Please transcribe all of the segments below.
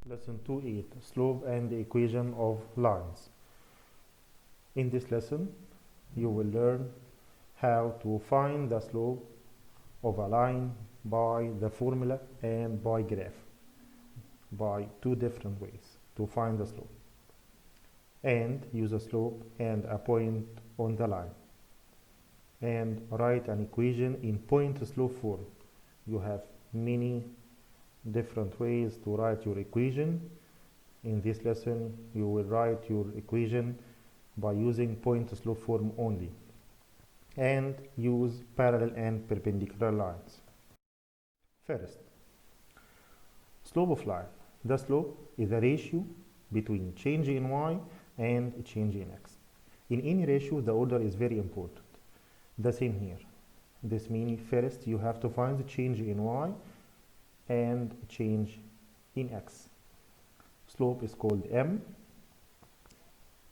Lesson 2.8 Slope and the equation of lines. In this lesson, you will learn how to find the slope of a line by the formula and by graph, by two different ways to find the slope, and use a slope and a point on the line, and write an equation in point-slope form. You have many different ways to write your equation. In this lesson, you will write your equation by using point-slope form only, and use parallel and perpendicular lines. First, slope of line. The slope is a ratio between change in y and change in x. In any ratio, the order is very important. The same here. This means first you have to find the change in y and change in x. Slope is called m.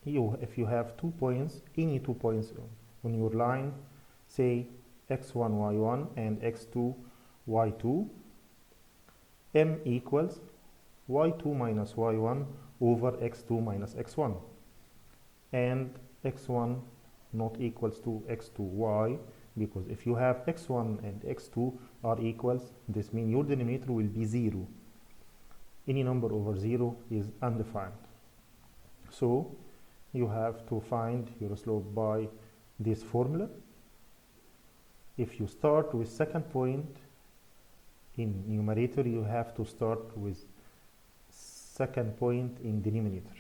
If you have 2 points, any 2 points on your line, say x1, y1 and x2, y2, m equals y2 minus y1 over x2 minus x1, and x1 not equals to x2, why? Because if you have x1 and x2 are equals, this means your denominator will be 0. Any number over 0 is undefined. So you have to find your slope by this formula. If you start with second point in numerator, you have to start with second point in denominator.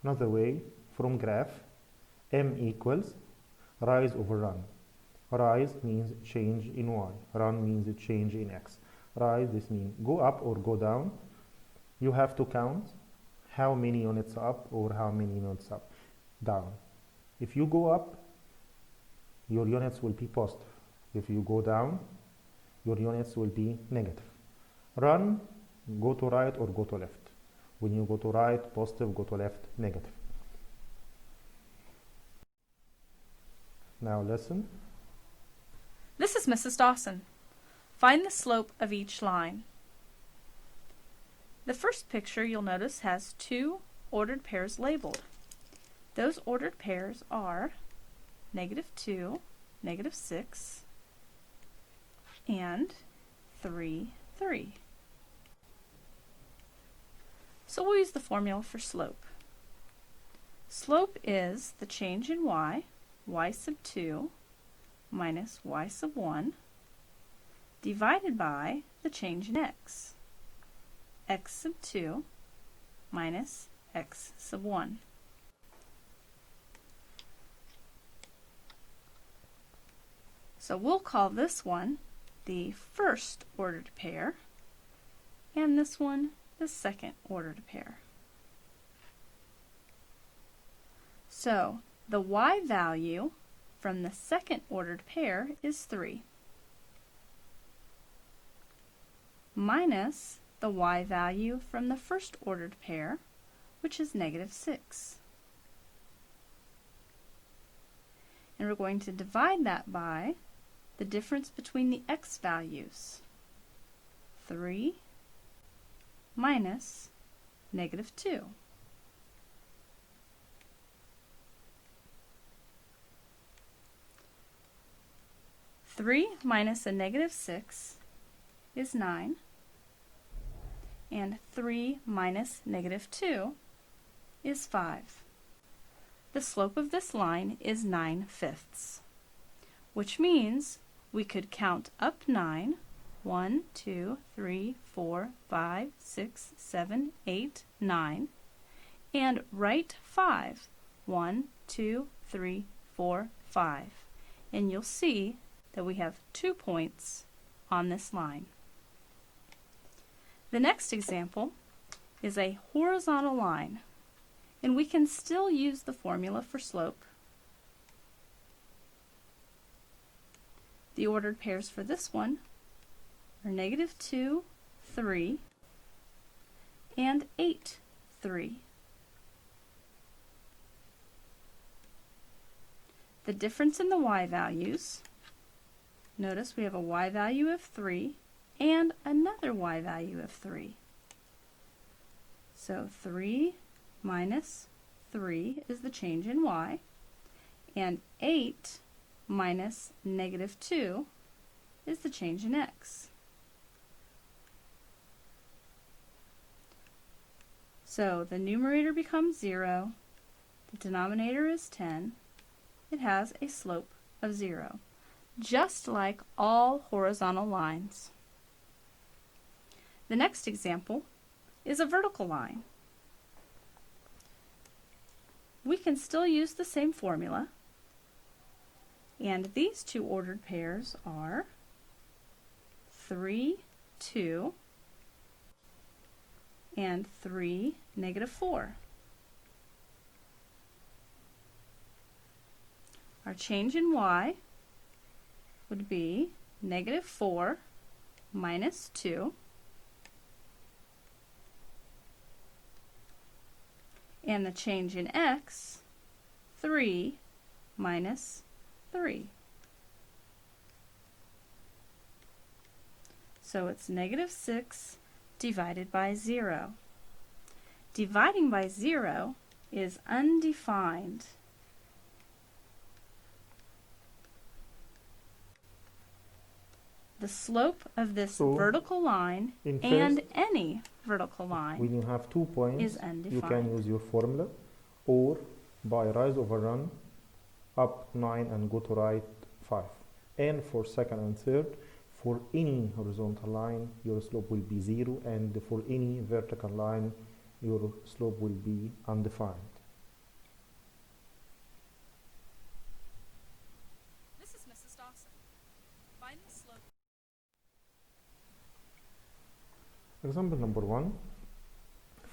Another way, from graph, m equals rise over run. Rise means change in y. Run means change in x. Rise, this means go up or go down. You have to count how many units up or how many units up, down. If you go up, your units will be positive. If you go down, your units will be negative. Run, go to right or go to left. When you go to right, positive, go to left, negative. Now listen. This is Mrs. Dawson. Find the slope of each line. The first picture you'll notice has 2 ordered pairs labeled. Those ordered pairs are -2, -6, and 3, 3. So we'll use the formula for slope. Slope is the change in y sub 2 minus y sub 1 divided by the change in x sub 2 minus x sub 1. So we'll call this one the first ordered pair and this one the second ordered pair. So the y value from the second ordered pair is 3 minus the y value from the first ordered pair, which is -6. And we're going to divide that by the difference between the x values. 3 minus -2. Three minus a -6 is 9, and 3 minus -2 is 5. The slope of this line is 9/5, which means we could count up 9, 1, 2, 3, 4, 5, 6, 7, 8, 9, and write 5, 1, 2, 3, 4, 5, and you'll see that we have 2 points on this line. The next example is a horizontal line, and we can still use the formula for slope. The ordered pairs for this one are -2, 3, and 8, 3. The difference in the y values, notice we have a y value of 3 and another y value of 3. So 3 minus 3 is the change in y, and 8 minus negative 2 is the change in x. So the numerator becomes 0, the denominator is 10, it has a slope of 0, just like all horizontal lines. The next example is a vertical line. We can still use the same formula, and these two ordered pairs are 3, 2, and 3, negative 4. Our change in y would be negative 4 minus 2, and the change in x, 3 minus 3. So it's negative 6 divided by 0. Dividing by 0 is undefined. The slope of this vertical line and any vertical line when you have 2 points, is undefined. You can use your formula, or by rise over run, up 9 and go to right 5. And for second and third, for any horizontal line, your slope will be 0, and for any vertical line, your slope will be undefined. This is Mrs. Dawson. Find the slope. Example number 1,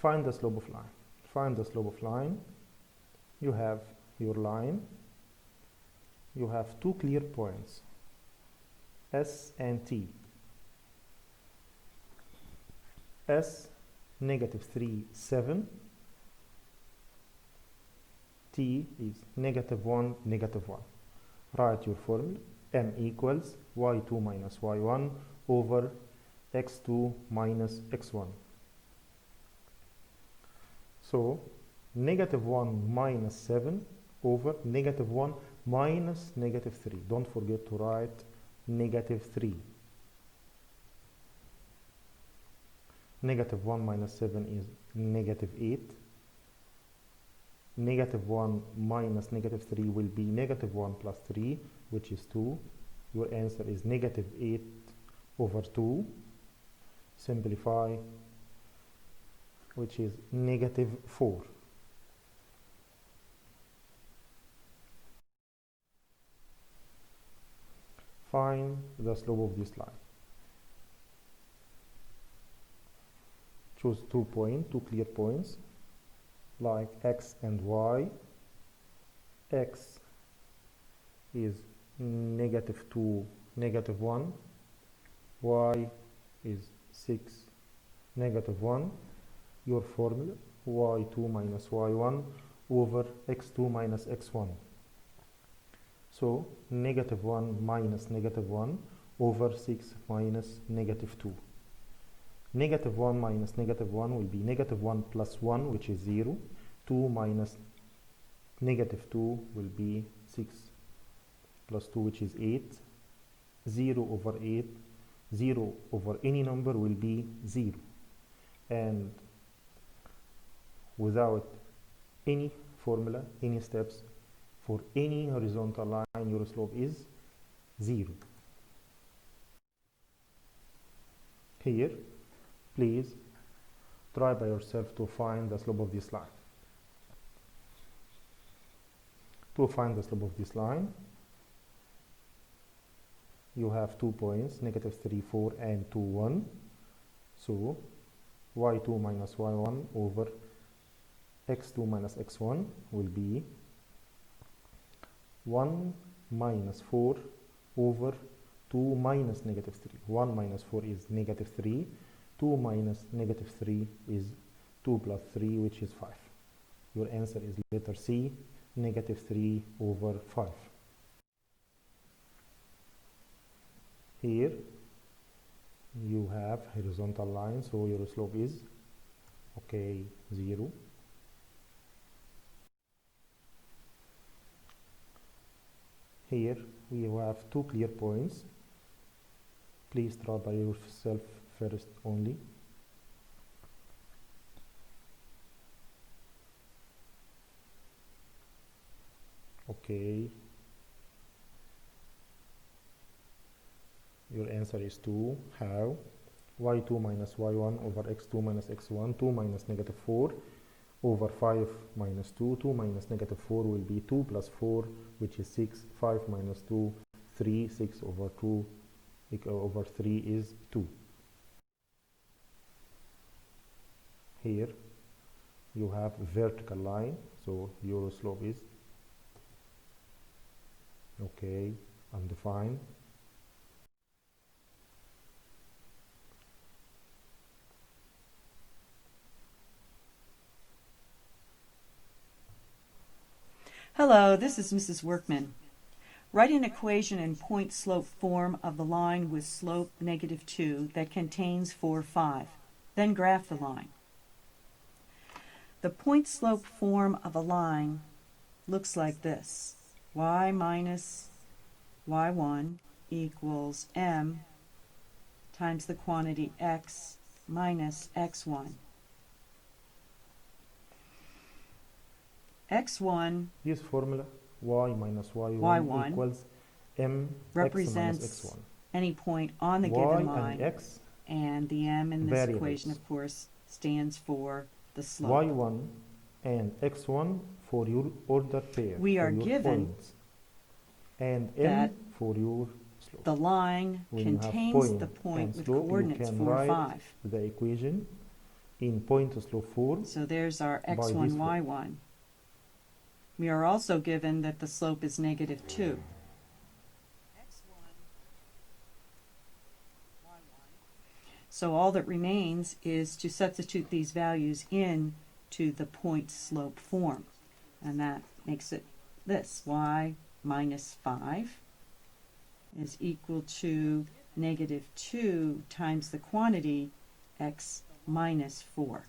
find the slope of line. Find the slope of line. You have your line. You have two clear points, S and T. S, negative 3, 7. T is negative 1, negative 1. Write your formula. M equals y2 minus y1 over x2 minus x1. So, negative 1 minus 7 over negative 1 minus negative 3. Don't forget to write negative 3. Negative 1 minus 7 is negative 8. Negative 1 minus negative 3 will be negative 1 plus 3, which is 2. Your answer is negative 8 over 2. Simplify, which is negative 4. Find the slope of this line. Choose 2 points, 2 clear points, like x and y. X is negative 2, negative 1. Y is 6, negative 1. Your formula, y2 minus y1 over x2 minus x1. So, negative 1 minus negative 1 over 6 minus negative 2. Negative 1 minus negative 1 will be negative 1 plus 1, which is 0. 2 minus negative 2 will be 6 plus 2, which is 8. 0 over 8. 0 over any number will be 0. And without any formula, any steps, for any horizontal line, your slope is 0. Here, please try by yourself to find the slope of this line. To find the slope of this line, you have 2 points, negative 3, 4, and 2, 1. So, y2 minus y1 over x2 minus x1 will be 1 minus 4 over 2 minus negative 3. 1 minus 4 is negative 3. 2 minus negative 3 is 2 plus 3, which is 5. Your answer is letter C, negative 3 over 5. Here, you have horizontal line, so your slope is okay 0. Here we have two clear points. Please draw by yourself first only. Okay, your answer is 2. How? y2 minus y1 over x2 minus x1, 2 minus negative 4 over 5 minus 2, 2 minus negative 4 will be 2 plus 4, which is 6, 5 minus 2, 3, 6 over 2 over 3 is 2. Here you have vertical line, so your slope is okay, undefined. Hello, this is Mrs. Workman. Write an equation in point-slope form of the line with slope -2 that contains 4, 5. Then graph the line. The point-slope form of a line looks like this. Y minus y1 equals m times the quantity x minus x1. x1 This formula y minus y1 Y1 equals m represents x minus x1. any point on the Y given and line, x and the m in this variables. equation, of course, stands for the slope. y1 and x1 for your order pair. We for are your given points, and that m for your slope. The line When you have contains point the point and with slope, you coordinates can 4, write 5. the equation in point to slope form. So there's our by x1, this form. y1. We are also given that the slope is -2. So all that remains is to substitute these values in to the point slope form. And that makes it this. Y minus 5 is equal to -2 times the quantity x minus 4.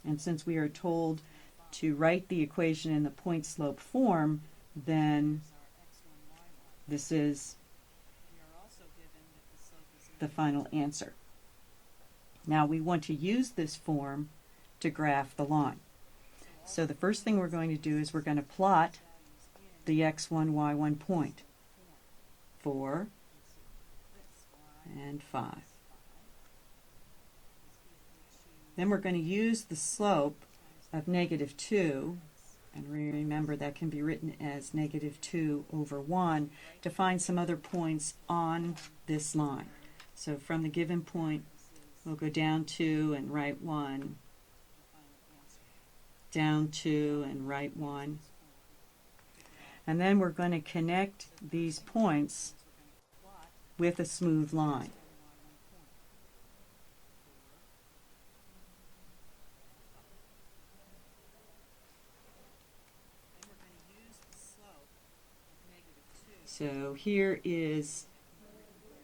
And since we are told to write the equation in the point slope form, then this is the final answer. Now we want to use this form to graph the line. So the first thing we're going to do is we're going to plot the x1, y1 point. 4 and 5. Then we're going to use the slope of -2, and remember that can be written as -2 over 1, to find some other points on this line. So from the given point, we'll go down 2 and write 1, down 2 and write 1. And then we're going to connect these points with a smooth line. So here is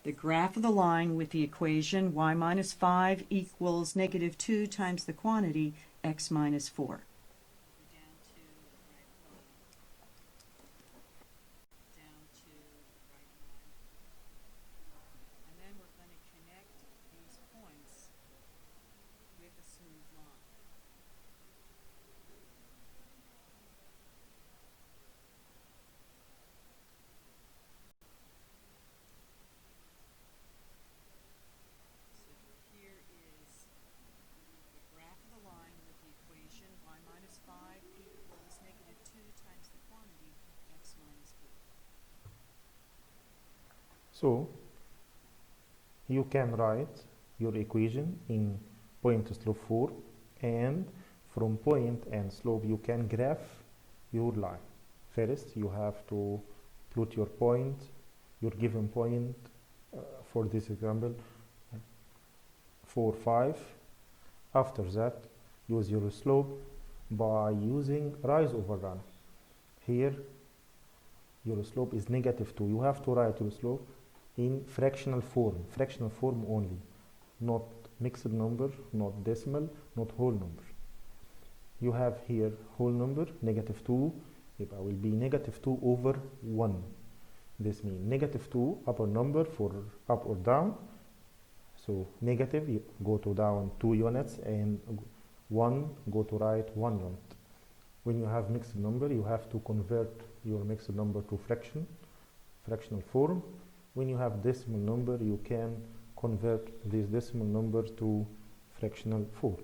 the graph of the line with the equation y minus 5 equals -2 times the quantity x minus 4. So you can write your equation in point to slope form, and from point and slope you can graph your line. First you have to plot your point, your given point, for this example 4, 5. After that use your slope by using rise over run. Here your slope is -2. You have to write your slope in fractional form only. not mixed number, not decimal, not whole number. You have here whole number, negative 2, it will be negative 2 over 1. This means negative 2 upper number for up or down. So negative, you go to down 2 units, and 1 go to right 1 unit. When you have mixed number, you have to convert your mixed number to fractional form. When you have decimal number, you can convert this decimal number to fractional form.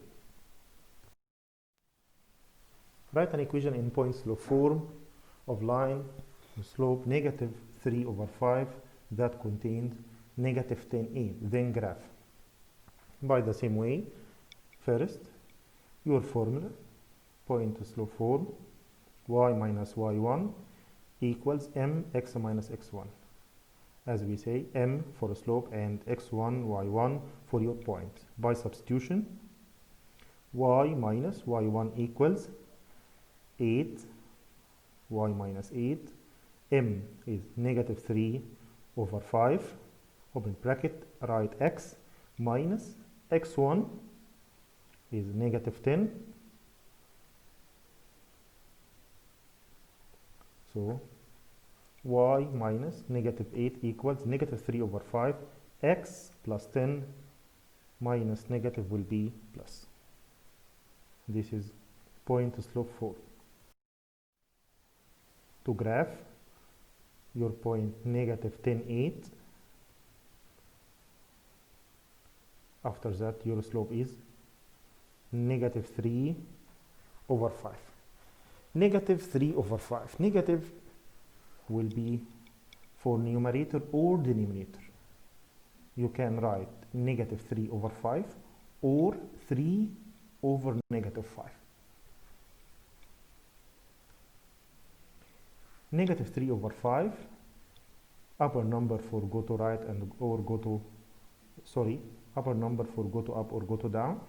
Write an equation in point slope form of line slope negative 3 over 5 that contains negative 10a, then graph. By the same way, first, your formula, point slope form, y minus y1 equals mx minus x1. As we say, m for slope and x1, y1 for your point. By substitution, y minus y1 equals 8, y minus 8, m is negative 3 over 5, open bracket, write x, minus x1 is negative 10. So y minus negative 8 equals negative 3 over 5, x plus 10 minus negative will be plus. This is point slope form. To graph your point negative 10, 8. After that, your slope is negative 3 over 5. Negative 3 over 5. Negative will be for numerator or denominator. You can write negative 3 over 5 or 3 over negative 5. Negative 3 over 5, upper number for go to right and or go to, upper number for go to up or go to down.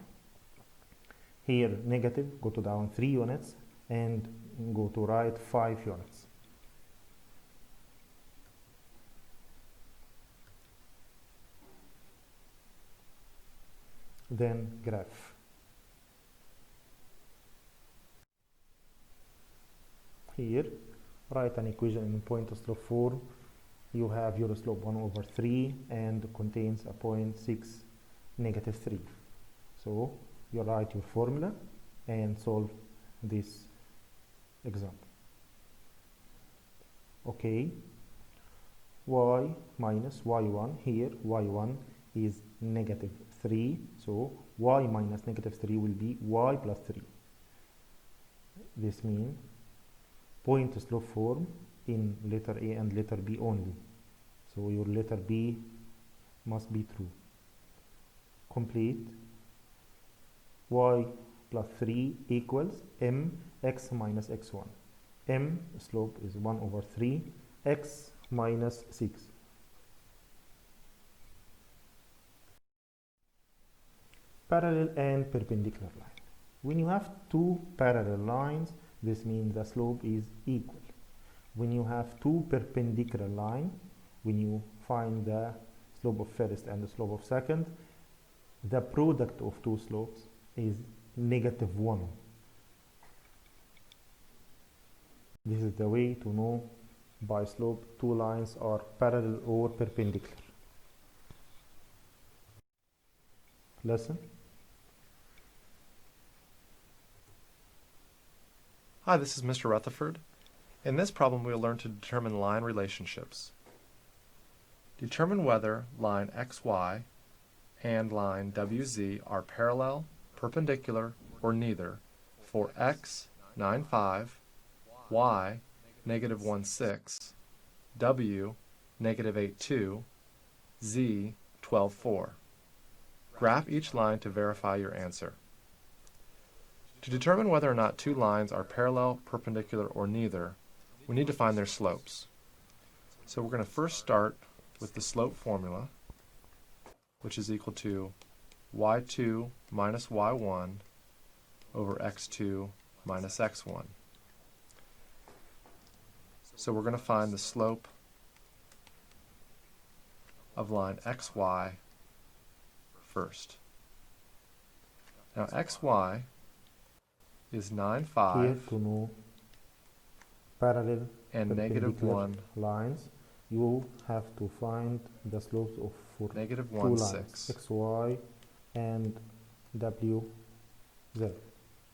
Here negative, go to down 3 units and go to right 5 units. Then graph. Here, write an equation in point slope form. You have your slope 1 over 3 and contains a point 6, negative 3. So you write your formula and solve this example. Okay, y minus y1, here y1 is negative 3, so y minus negative 3 will be y plus 3. This means point slope form in letter A and letter B only. So your letter B must be true. Complete. Y plus 3 equals mx minus x1. M slope is 1 over 3, x minus 6. Parallel and perpendicular line. When you have two parallel lines, this means the slope is equal. When you have two perpendicular lines, when you find the slope of first and the slope of second, the product of two slopes is negative 1. This is the way to know by slope two lines are parallel or perpendicular. Lesson. Hi, this is Mr. Rutherford. In this problem, we will learn to determine line relationships. Determine whether line XY and line WZ are parallel, perpendicular, or neither for X, 9, 5, Y, negative 1, 6, W, negative 8, 2, Z, 12, 4. Graph each line to verify your answer. To determine whether or not two lines are parallel, perpendicular, or neither, we need to find their slopes. So we're going to first start with the slope formula, which is equal to y2 minus y1 over x2 minus x1. So we're going to find the slope of line xy first. Now xy is 9, Here 5 to know parallel and negative perpendicular 1, lines, you have to find the slopes of for negative two 1, lines, 6. xy and wz.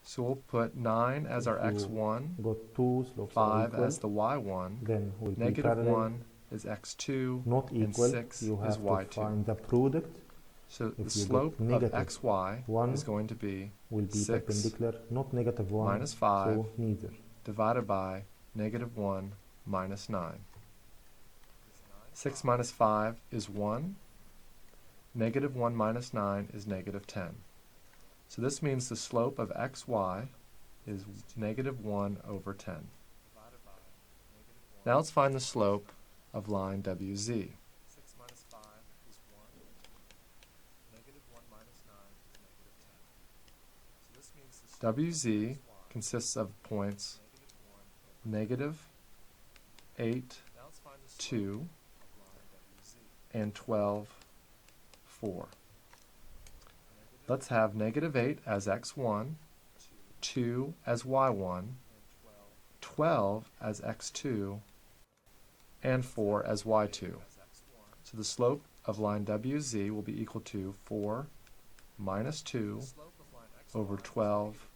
So we'll put 9 as our If you x1, got two slopes are 5 equal, as the y1, then will be negative parallel. 1 is x2, Not and equal, 6 you is have to y2. find the product. So the If you slope get of negative xy 1 is going to be will be 6 perpendicular, not negative 1, minus 5 so neither. divided by negative 1 minus 9. 6 minus 5 is 1. Negative 1 minus 9 is negative 10. So this means the slope of xy is negative 1 over 10. Now let's find the slope of line WZ. WZ consists of points negative 8, 2, and 12, 4. Let's have negative 8 as x1, 2 as y1, 12 as x2, and 4 as y2. So the slope of line WZ will be equal to 4 minus 2 over 12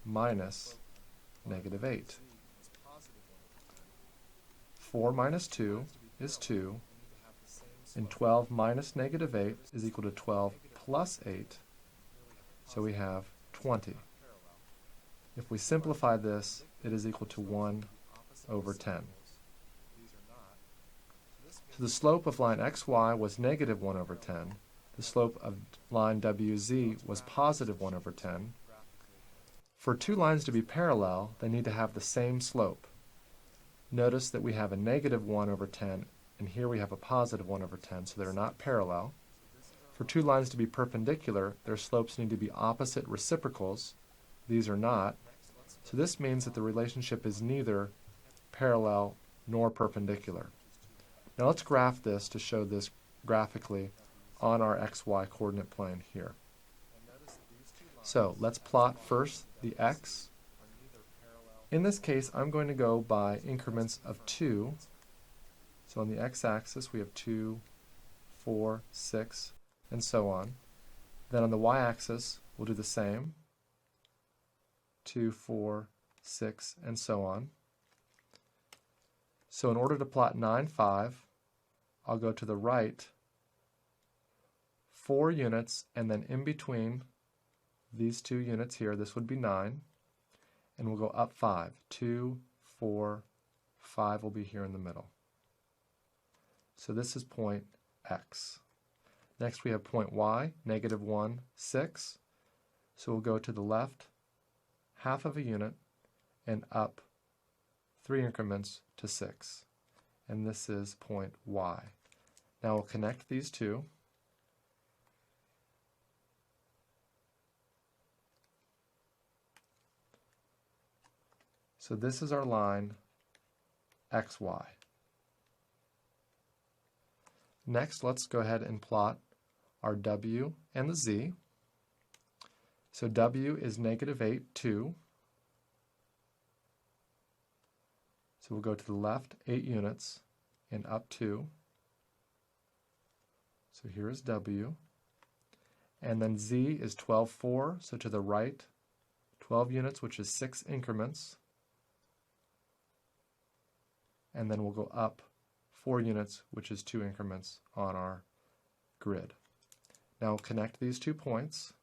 minus negative 8. 4 minus 2 is 2, and 12 minus negative 8 is equal to 12 plus 8, so we have 20. If we simplify this, it is equal to 1 over 10. So the slope of line xy was negative 1 over 10. The slope of line WZ was positive 1 over 10. For two lines to be parallel, they need to have the same slope. Notice that we have a negative 1 over 10, and here we have a positive 1 over 10, so they're not parallel. For two lines to be perpendicular, their slopes need to be opposite reciprocals. These are not. So this means that the relationship is neither parallel nor perpendicular. Now let's graph this to show this graphically on our xy coordinate plane here. So let's plot first the x. In this case, I'm going to go by increments of 2. So on the x-axis, we have 2, 4, 6, and so on. Then on the y-axis, we'll do the same. 2, 4, 6, and so on. So in order to plot 9, 5, I'll go to the right 4 units, and then in between these 2 units here, this would be 9, and we'll go up 5. 2, 4, 5 will be here in the middle. So this is point X. Next we have point Y, negative 1, 6. So we'll go to the left half of a unit and up 3 increments to 6. And this is point Y. Now we'll connect these two. So this is our line XY. Next, let's go ahead and plot our W and the Z. So W is negative 8, 2. So we'll go to the left 8 units and up 2. So here is W. And then Z is 12, 4. So to the right 12 units, which is 6 increments. And then we'll go up 4 units, which is 2 increments on our grid. Now we'll connect these 2 points.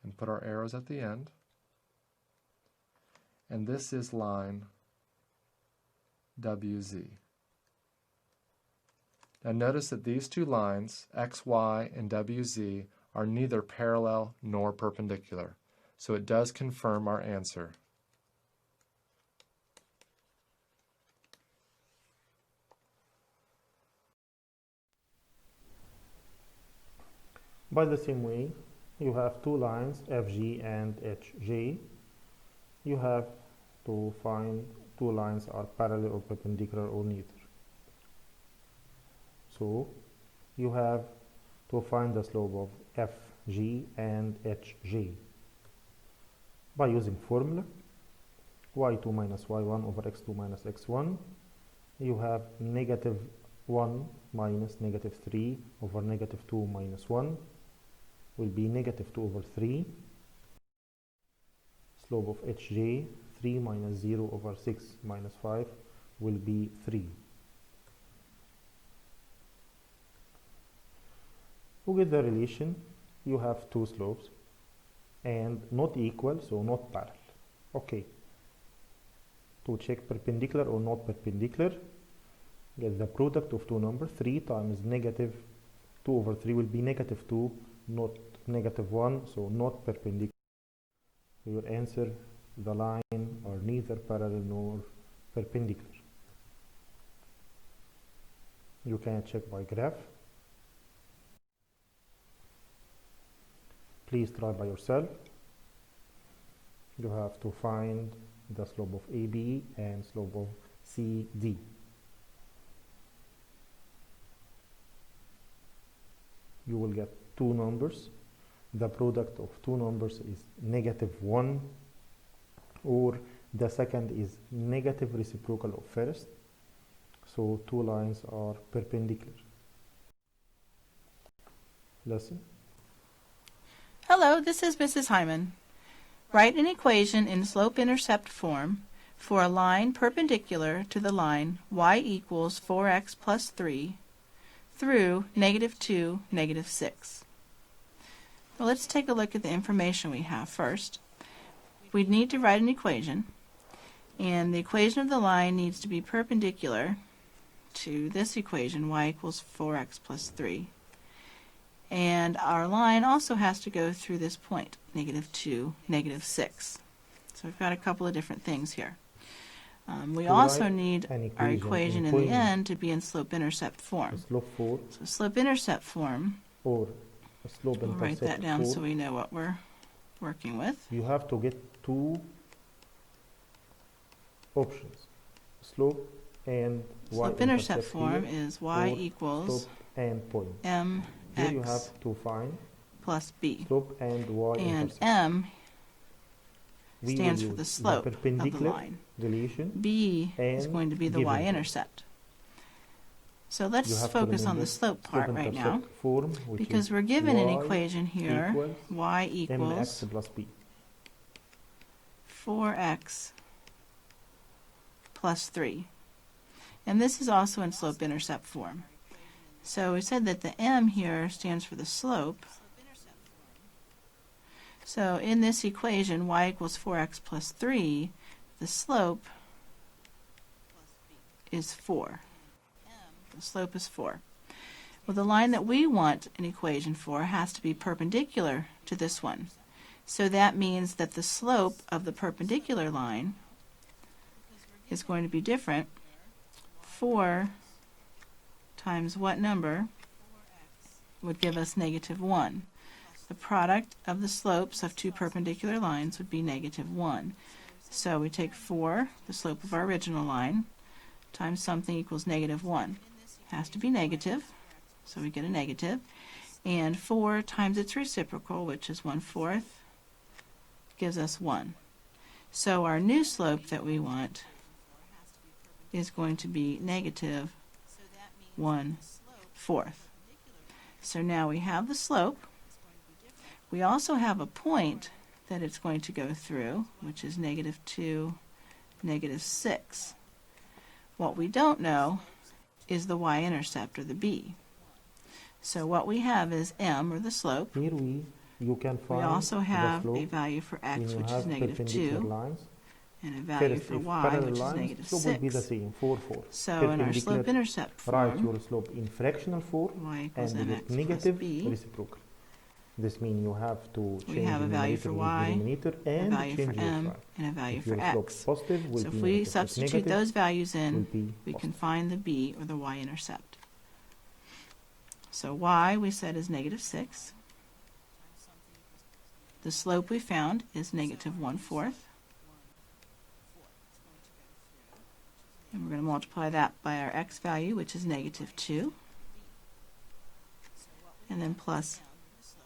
And put our arrows at the end. And this is line WZ. Now notice that these 2 lines, XY and WZ, are neither parallel nor perpendicular. So it does confirm our answer. By the same way, you have 2 lines, FG and HG. You have to find two lines are parallel or perpendicular or neither. So you have to find the slope of FG and HG by using formula y2 minus y1 over x2 minus x1. You have negative 1 minus negative 3 over negative 2 minus 1 will be negative 2 over 3. Slope of HJ, 3 minus 0 over 6 minus 5 will be 3. To get the relation, you have two slopes and not equal, so not parallel. Okay. To check perpendicular or not perpendicular, get the product of two numbers. 3 times negative 2 over 3 will be negative 2, not negative 1, so not perpendicular. Your answer, the line are neither parallel nor perpendicular. You can check by graph. Please try by yourself. You have to find the slope of AB and slope of CD. You will get two numbers. The product of two numbers is negative 1, or the second is negative reciprocal of first. So two lines are perpendicular. Lesson. Hello, this is Mrs. Hyman. Write an equation in slope-intercept form for a line perpendicular to the line y equals 4x plus 3 through negative 2, negative 6. Well, let's take a look at the information we have first. We need to write an equation, and the equation of the line needs to be perpendicular to this equation, y equals 4x plus 3. And our line also has to go through this point, negative 2, negative 6. So we've got a couple of different things here. We also need our equation in the end to be in slope-intercept form. Slope 4 So slope-intercept form, or slope we'll write that intercept down 4. so we know what we're working with. You have to get two options, slope and Slope-intercept y-intercept form here, is y or equals slope and point. Here you mx have to find plus b. slope and And y-intercept. m We stands will for the use slope of the perpendicular line. relation. B is and going to be the given y-intercept. So You let's have to focus on remember the slope part right now, slope-intercept form, which because is we're given an y equation here, equals y equals mx plus b. 4x plus 3. And this is also in slope-intercept form. So we said that the m here stands for the slope. So in this equation, y equals 4x plus 3, the slope is 4. The slope is 4. Well, the line that we want an equation for has to be perpendicular to this one. So that means that the slope of the perpendicular line is going to be different. 4 times what number would give us negative 1? The product of the slopes of two perpendicular lines would be negative 1. So we take 4, the slope of our original line, times something equals negative 1. Has to be negative, so we get a negative. And 4 times its reciprocal, which is 1/4, gives us 1. So our new slope that we want is going to be negative 1/4. So now we have the slope. We also have a point that it's going to go through, which is negative 2, negative 6. What we don't know is the y-intercept, or the b. So what we have is m, or the slope. Here you can We find also the have slope a value for when x, you which have is negative perpendicular 2, lines. and a value First, for if y, parallel which is lines, negative slope will be the 6. same, 4. So in our Perpendicular, slope-intercept write form, your slope in fractional form y equals and mx get plus negative b. reciprocal. This means you have to We change have a value numerator for with y, denominator a and value for change your m, sign. and a value If for your slope x. positive will So be if we negative. If substitute negative those values will in, be we can positive. find the b, or the y-intercept. So y we said is negative 6. The slope we found is negative 1/4. And we're going to multiply that by our x value, which is negative 2. And then plus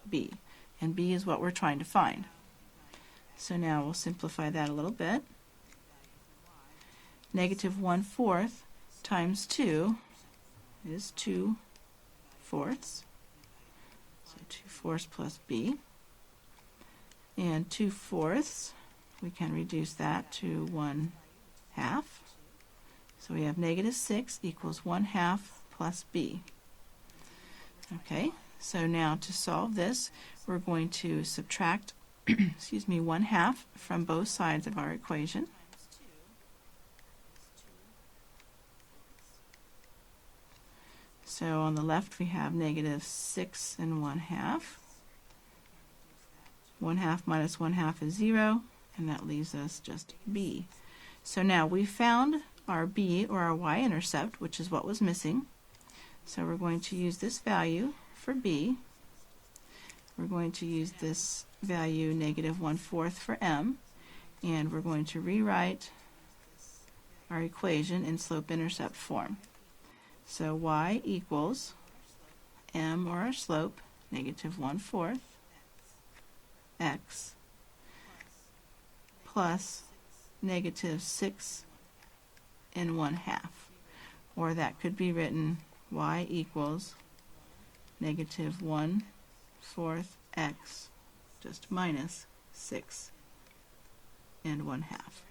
b. And b is what we're trying to find. So now we'll simplify that a little bit. Negative 1/4 times 2 is 2/4. So 2/4 plus b. And 2/4, we can reduce that to 1/2. So we have negative 6 equals 1/2 plus b. Okay, so now to solve this, we're going to subtract excuse me, 1/2 from both sides of our equation. So on the left we have negative 6 and 1/2. 1/2 minus 1/2 is 0, and that leaves us just b. So now we found our b, or our y-intercept, which is what was missing. So we're going to use this value for b. We're going to use this value, negative 1/4 for m, and we're going to rewrite our equation in slope-intercept form. So y equals m, or our slope, negative 1/4 x plus negative 6 and 1/2. Or that could be written y equals negative 1/4 x just minus 6 and 1/2.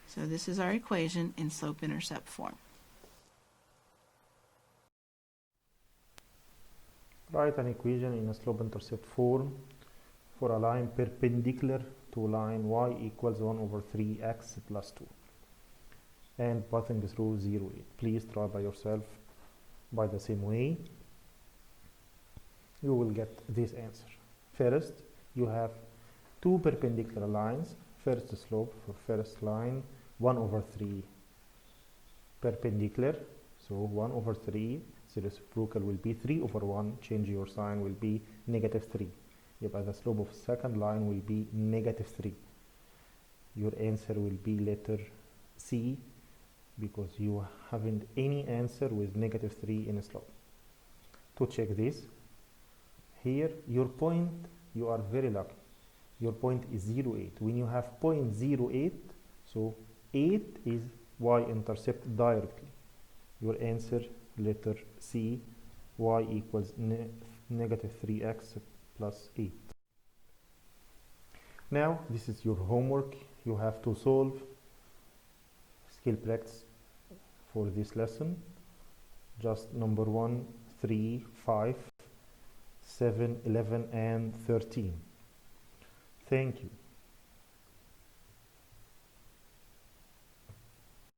So this is our equation in slope-intercept form. Write an equation in a slope-intercept form for a line perpendicular to line y equals 1 over 3x plus 2 and passing through 0, 8. Please try by yourself by the same way. You will get this answer. First, you have two perpendicular lines. First slope for first line 1 over 3 perpendicular, so 1 over 3, the reciprocal will be 3 over 1, change your sign, will be negative 3. But the slope of second line will be negative 3. Your answer will be letter C, because you haven't any answer with negative 3 in a slope. To check this, here your point, you are very lucky. Your point is 0, 8. When you have point 0, 8, so 8 is y-intercept directly. Your answer, letter C, y equals negative 3x plus 8. Now, this is your homework. You have to solve skill practice for this lesson. Just number 1, 3, 5, 7, 11, and 13. Thank you.